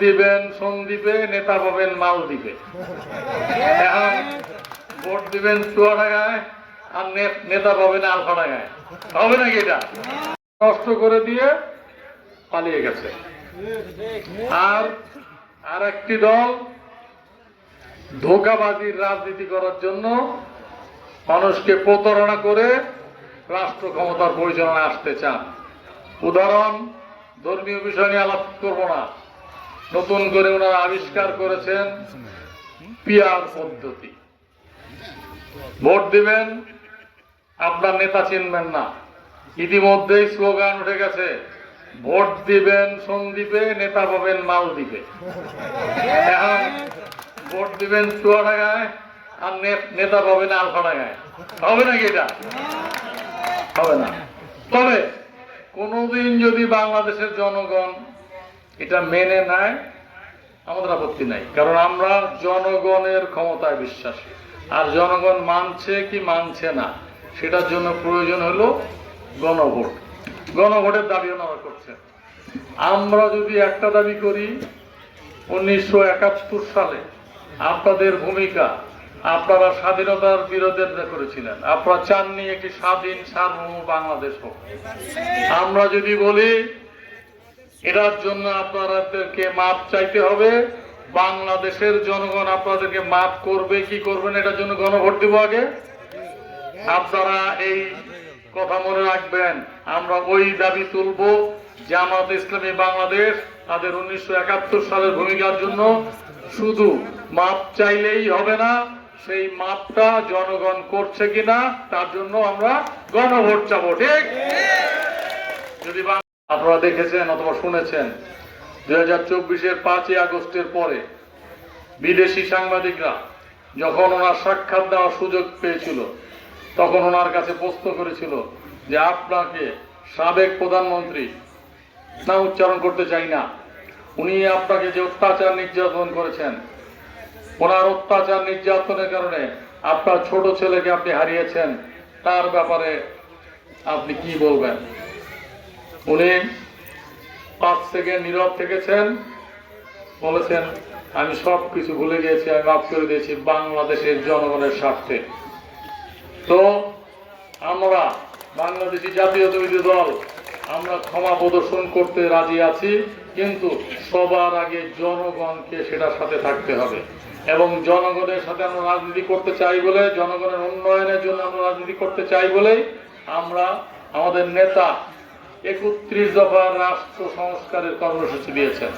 দিবেন সন্দ্বীপে, নেতা পাবেন মালদ্বীপে। এখন ভোট দিবেন চুয়াডাঙ্গায় আর নেতা পাবেন আলফাডাঙ্গায়, হবে নাকি? এটা নষ্ট করে দিয়ে পালিয়ে গেছে। আর একটি দল ধোঁকাবাজির রাজনীতি করার জন্য মানুষকে প্রতারণা করে রাষ্ট্র ক্ষমতার পরিচালনায় আসতে চান। উদাহরণ, ধর্মীয় বিষয় নিয়ে আলাপ করবো না, নতুন করে ওনারা আবিষ্কার করেছেন পিআর পদ্ধতি। ভোট দিবেন, আপনার নেতা চিনবেন না, ইতিমধ্যেই স্লোগান উঠে গেছে, ভোট দিবেন সন্দ্বীপে, নেতা পাবেন মালদ্বীপে। এখন ভোট দিবেন চুয়াডাঙ্গায় আর নেতা পাবেন আলফাডাঙ্গায়, হবে নাকি? এটা হবে না। তবে কোনদিন যদি বাংলাদেশের জনগণ এটা মেনে নেয়, আমাদের আপত্তি নাই, কারণ আমরা জনগণের ক্ষমতায় বিশ্বাসী। আর জনগণ মানছে কি মানছে না সেটার জন্য প্রয়োজন হলো গণভোট। গণভোটের দাবি ওনারা করছে। আমরা যদি একটা দাবি করি, 1971 সালে আপনাদের ভূমিকা, আপনারা স্বাধীনতার বিরোধিতা করেছিলেন, আপনারা চাননি একটি স্বাধীন সার্বভৌম বাংলাদেশ হোক। আমরা যদি বলি এটার জন্য আপনাদেরকে মাপ চাইতে হবে, বাংলাদেশের জনগণ আপনাদেরকে মাপ করবে কি করবেন এটার জন্য গণভোট দিব আগে। আপনারা এই কথা মনে রাখবেন, আমরা ওই দাবি তুলব। জামাত ইসলামী বাংলাদেশ তাদের 1971 সালের ভূমিকার জন্য শুধু মাপ চাইলেই হবে না, সেই মাপটা জনগণ করছে কিনা তার জন্য আমরা গণভোট চাবো। ঠিক? যদি আপনারা দেখেছেন অথবা শুনেছেন, 2024-এর 5ই আগস্টের পরে বিদেশি সাংবাদিকরা যখন ওনার সাক্ষাৎ দেওয়ার সুযোগ পেয়েছিল, তখন ওনার কাছে প্রশ্ন করেছিল যে আপনাকে সাবেক প্রধানমন্ত্রী, না উচ্চারণ করতে চাই না, উনি আপনাকে যে অত্যাচার নির্যাতন করেছেন, ওনার অত্যাচার নির্যাতনের কারণে আপনার ছোট ছেলেকে আপনি হারিয়েছেন, তার ব্যাপারে আপনি কি বলবেন? উনি 5 সেকেন্ড নীরব থেকেছেন, বলেছেন আমি সব কিছু ভুলে গিয়েছি, আমি মাফ করে দিয়েছি বাংলাদেশের জনগণের স্বার্থে। তো আমরা বাংলাদেশি জাতীয়তাবাদী দল আমরা ক্ষমা প্রদর্শন করতে রাজি আছি, কিন্তু সবার আগে জনগণকে সেটার সাথে থাকতে হবে এবং জনগণের সাথে আমরা রাজনীতি করতে চাই বলে, জনগণের উন্নয়নের জন্য আমরা রাজনীতি করতে চাই বলেই আমরা আমাদের নেতা 31 দফার রাষ্ট্র সংস্কারের কর্মসূচি দিয়েছেন।